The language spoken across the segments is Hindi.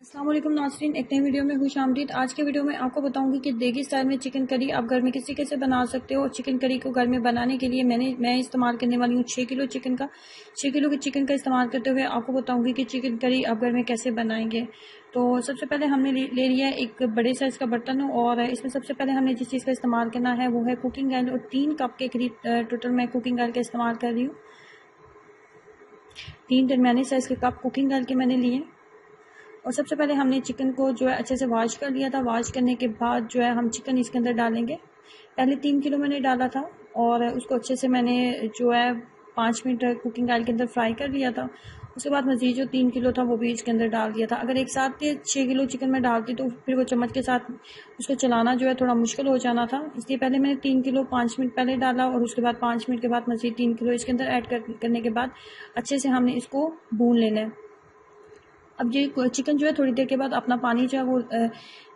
अस्सलाम वालेकुम नाज़रीन, एक नई वीडियो में खुशामदीद। आज के वीडियो में आपको बताऊंगी कि देगी स्टाइल में चिकन करी आप घर में किस तरीके से बना सकते हो। चिकन करी को घर में बनाने के लिए मैं इस्तेमाल करने वाली हूँ 6 किलो चिकन का। 6 किलो के चिकन का इस्तेमाल करते हुए आपको बताऊंगी कि चिकन करी आप घर में कैसे बनाएंगे। तो सबसे पहले हमने ले लिया एक बड़े साइज़ का बर्तन और इसमें सबसे पहले हमने जिस चीज़ का इस्तेमाल करना है वो है कुकिंग ऑयल, और 3 कप के करीब टोटल मैं कुकिंग ऑयल का इस्तेमाल कर रही हूँ। 3 दरमियाने साइज़ के कप कुकिंग ऑयल के मैंने लिए। और सबसे पहले हमने चिकन को जो है अच्छे से वॉश कर लिया था। वॉश करने के बाद जो है हम चिकन इसके अंदर डालेंगे। पहले 3 किलो मैंने डाला था और उसको अच्छे से मैंने जो है 5 मिनट कुकिंग ऑयल के अंदर फ्राई कर लिया था। उसके बाद मज़ीद जो 3 किलो था वो भी इसके अंदर डाल दिया था। अगर एक साथ 6 किलो चिकन में डालती तो फिर वो चम्मच के साथ उसको चलाना जो है थोड़ा मुश्किल हो जाना था, इसलिए पहले मैंने 3 किलो 5 मिनट पहले डाला और उसके बाद 5 मिनट के बाद मज़ीद 3 किलो इसके अंदर ऐड करने के बाद अच्छे से हमने इसको भून लेना है। अब ये चिकन जो है थोड़ी देर के बाद अपना पानी जो है वो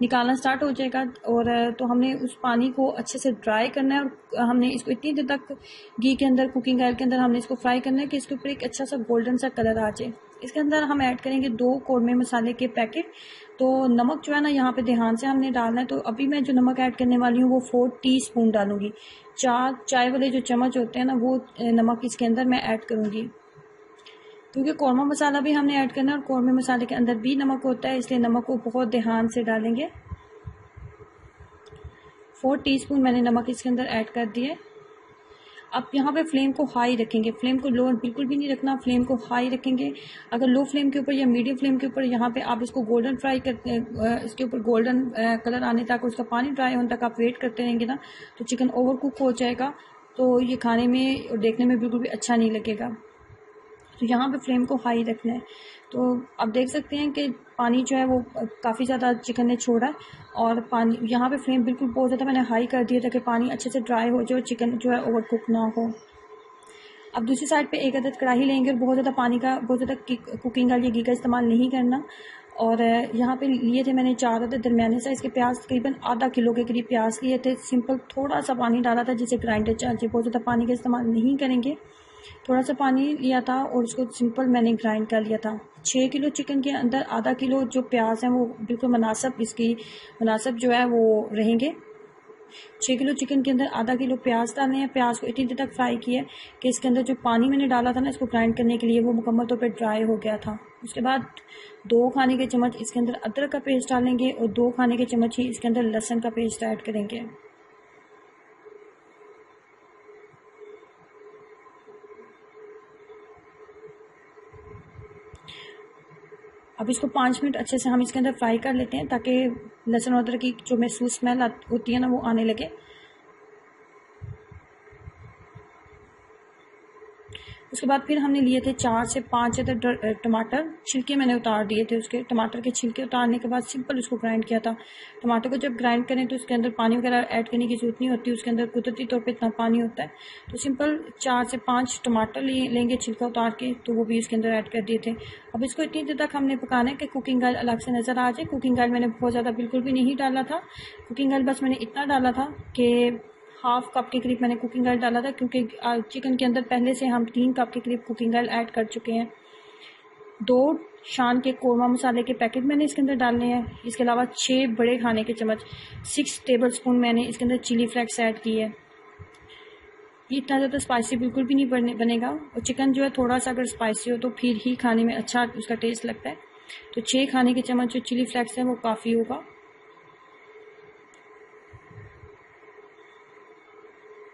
निकालना स्टार्ट हो जाएगा, और तो हमने उस पानी को अच्छे से ड्राई करना है और हमने इसको इतनी देर तक घी के अंदर कुकिंग ऑयल के अंदर हमने इसको फ्राई करना है कि इसके ऊपर एक अच्छा सा गोल्डन सा कलर आ जाए। इसके अंदर हम ऐड करेंगे 2 कौरमे मसाले के पैकेट। तो नमक जो है ना यहाँ पे ध्यान से हमने डालना है। तो अभी मैं जो नमक ऐड करने वाली हूँ वो 4 टीस्पून डालूंगी। 4 चाय वाले जो चम्मच होते हैं ना वो नमक इसके अंदर मैं ऐड करूँगी, क्योंकि कौरमा मसाला भी हमने ऐड करना है और कौरमे मसाले के अंदर भी नमक होता है, इसलिए नमक को बहुत ध्यान से डालेंगे। 4 टीस्पून मैंने नमक इसके अंदर ऐड कर दिए। अब यहाँ पे फ्लेम को हाई रखेंगे, फ्लेम को लो बिल्कुल भी नहीं रखना, फ्लेम को हाई रखेंगे। अगर लो फ्लेम के ऊपर या मीडियम फ्लेम के ऊपर यहाँ पे आप इसको गोल्डन फ्राई करते इसके ऊपर गोल्डन कलर आने तक, उसका पानी ड्राई होने तक आप वेट करते रहेंगे ना तो चिकन ओवर कुक हो जाएगा, तो ये खाने में और देखने में बिल्कुल भी अच्छा नहीं लगेगा। तो यहाँ पे फ्लेम को हाई रखना है। तो आप देख सकते हैं कि पानी जो है वो काफ़ी ज़्यादा चिकन ने छोड़ा है, और पानी यहाँ पे फ्लेम बिल्कुल बहुत ज़्यादा मैंने हाई कर दिया ताकि पानी अच्छे से ड्राई हो जाए और चिकन जो है ओवर कुक ना हो। अब दूसरी साइड पे एक अदद कढ़ाई लेंगे और बहुत ज़्यादा कुकिंग ऑयल या घी का इस्तेमाल नहीं करना। और यहाँ पे लिए थे मैंने 4 अदद दरमियाने साइज़ के प्याज, तकरीबन आधा किलो के करीब प्याज लिए थे। सिंपल थोड़ा सा पानी डाला था जिसे ग्राइंडर चाहिए, बहुत ज़्यादा पानी का इस्तेमाल नहीं करेंगे। थोड़ा सा पानी लिया था और उसको सिंपल मैंने ग्राइंड कर लिया था। 6 किलो चिकन के अंदर आधा किलो जो प्याज हैं वो बिल्कुल मुनासिब जो है वो रहेंगे। 6 किलो चिकन के अंदर आधा किलो प्याज डालने हैं। प्याज को इतनी देर तक फ्राई किया कि इसके अंदर जो पानी मैंने डाला था ना इसको ग्राइंड करने के लिए वो मुकम्मल तौर पर ड्राई हो गया था। उसके बाद 2 खाने के चम्मच इसके अंदर अदरक का पेस्ट डालेंगे और 2 खाने के चम्मच ही इसके अंदर लहसुन का पेस्ट ऐड करेंगे। अब इसको 5 मिनट अच्छे से हम इसके अंदर फ्राई कर लेते हैं ताकि लहसुन और अदरक की जो महसूस स्मेल होती है ना वो आने लगे। उसके बाद फिर हमने लिए थे 4 से 5 अदद टमाटर, छिलके मैंने उतार दिए थे उसके। टमाटर के छिलके उतारने के बाद सिंपल उसको ग्राइंड किया था। टमाटर को जब ग्राइंड करें तो उसके अंदर पानी वगैरह ऐड करने की जरूरत नहीं होती, उसके अंदर कुदरती तौर पे इतना पानी होता है। तो सिंपल 4 से 5 टमाटर लेंगे छिलका उतार के, तो वो भी इसके अंदर ऐड कर दिए थे। अब इसको इतनी देर तक हमने पकाना है कि कुकिंग ऑयल अलग से नज़र आ जाए। कुकिंग ऑयल मैंने बहुत ज़्यादा बिल्कुल भी नहीं डाला था। कुकिंग ऑयल बस मैंने इतना डाला था कि हाफ कप के करीब मैंने कुकिंग ऑयल डाला था, क्योंकि चिकन के अंदर पहले से हम 3 कप के करीब कुकिंग ऑयल ऐड कर चुके हैं। 2 शान के कौरमा मसाले के पैकेट मैंने इसके अंदर डालने हैं। इसके अलावा 6 बड़े खाने के चम्मच 6 टेबल स्पून मैंने इसके अंदर चिली फ्लेक्स ऐड की है। ये इतना ज़्यादा स्पाइसी बिल्कुल भी नहीं बनेगा, और चिकन जो है थोड़ा सा अगर स्पाइसी हो तो फिर ही खाने में अच्छा उसका टेस्ट लगता है। तो 6 खाने के चम्मच जो चिली फ्लेक्स है वो काफ़ी होगा।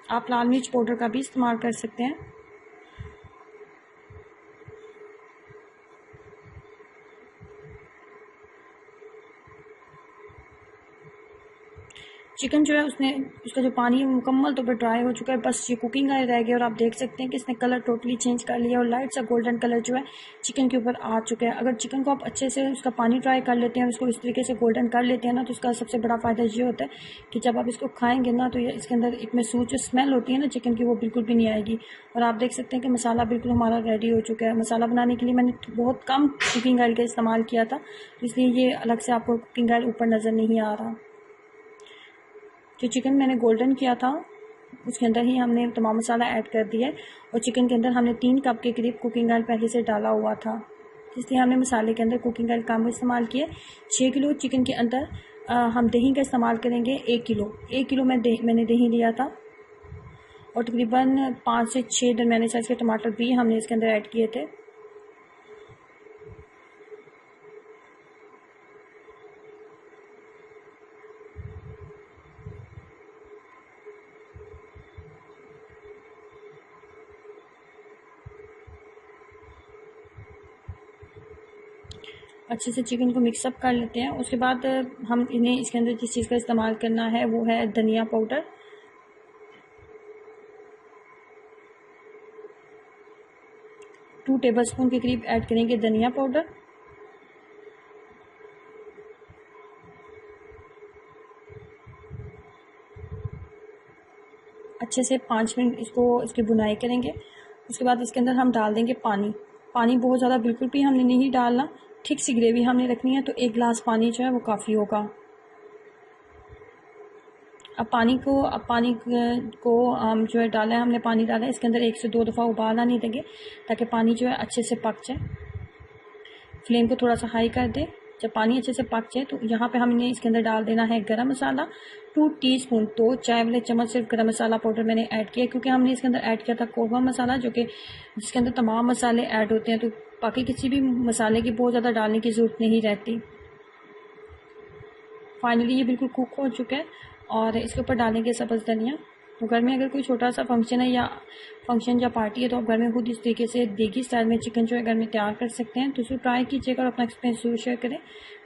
आप लाल मिर्च पाउडर का भी इस्तेमाल कर सकते हैं। चिकन जो है उसका जो पानी है मुकम्मल तौर पर ड्राई हो चुका है, बस ये कुकिंग ऑयल रह गया। और आप देख सकते हैं कि इसने कलर टोटली चेंज कर लिया और लाइट सा गोल्डन कलर जो है चिकन के ऊपर आ चुका है। अगर चिकन को आप अच्छे से उसका पानी ड्राई कर लेते हैं, उसको इस तरीके से गोल्डन कर लेते हैं ना, तो उसका सबसे बड़ा फ़ायदा ये होता है कि जब आप इसको खाएंगे ना तो ये इसके अंदर एक महसूस जो स्मेल होती है ना चिकन की वो बिल्कुल भी नहीं आएगी। और आप देख सकते हैं कि मसाला बिल्कुल हमारा रेडी हो चुका है। मसाला बनाने के लिए मैंने बहुत कम कुकिंग ऑयल का इस्तेमाल किया था, इसलिए ये अलग से आपको कुकिंग ऑयल ऊपर नज़र नहीं आ रहा। जो चिकन मैंने गोल्डन किया था उसके अंदर ही हमने तमाम मसाला ऐड कर दिया है, और चिकन के अंदर हमने 3 कप के करीब कुकिंग ऑयल पहले से डाला हुआ था। इसलिए हमने मसाले के अंदर कुकिंग ऑयल कम इस्तेमाल किया। 6 किलो चिकन के अंदर हम दही का इस्तेमाल करेंगे 1 किलो। 1 किलो मैंने दही लिया था और तकरीबन 5 से 6 दरमियाने साइज़ के टमाटर भी हमने इसके अंदर ऐड किए थे। अच्छे से चिकन को मिक्सअप कर लेते हैं। उसके बाद हम इन्हें इसके अंदर जिस चीज़ का इस्तेमाल करना है वो है धनिया पाउडर। 2 टेबलस्पून के करीब ऐड करेंगे धनिया पाउडर। अच्छे से 5 मिनट इसकी बुनाई करेंगे। उसके बाद इसके अंदर हम डाल देंगे पानी। पानी बहुत ज़्यादा बिल्कुल भी हमने नहीं डालना, ठीक सी ग्रेवी हमने रखनी है, तो 1 गिलास पानी जो है वो काफ़ी होगा। अब पानी को हम जो है डाला है, हमने पानी डाला है, इसके अंदर 1 से 2 दफ़ा उबाल आने देंगे ताकि पानी जो है अच्छे से पक जाए। फ्लेम को थोड़ा सा हाई कर दें। जब पानी अच्छे से पक जाए तो यहाँ पे हमने इसके अंदर डाल देना है गरम मसाला। 2 टीस्पून 2 चाय वाले चम्मच सिर्फ गरम मसाला पाउडर मैंने ऐड किया, क्योंकि हमने इसके अंदर ऐड किया था कौवा मसाला, जो कि जिसके अंदर तमाम मसाले ऐड होते हैं, तो बाकी किसी भी मसाले की बहुत ज़्यादा डालने की ज़रूरत नहीं रहती। फाइनली ये बिल्कुल कुक हो चुका है और इसके ऊपर डालेंगे सब्ज़ धनिया। तो घर में अगर कोई छोटा सा फंक्शन है या पार्टी है तो आप घर में खुद इस तरीके से देगी स्टाइल में चिकन जो है घर में तैयार कर सकते हैं। तो इसको ट्राई कीजिएगा और अपना एक्सपीरियंस जरूर शेयर करें।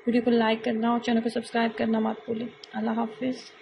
वीडियो को लाइक करना और चैनल को सब्सक्राइब करना मत भूलें। अल्लाह हाफिज़।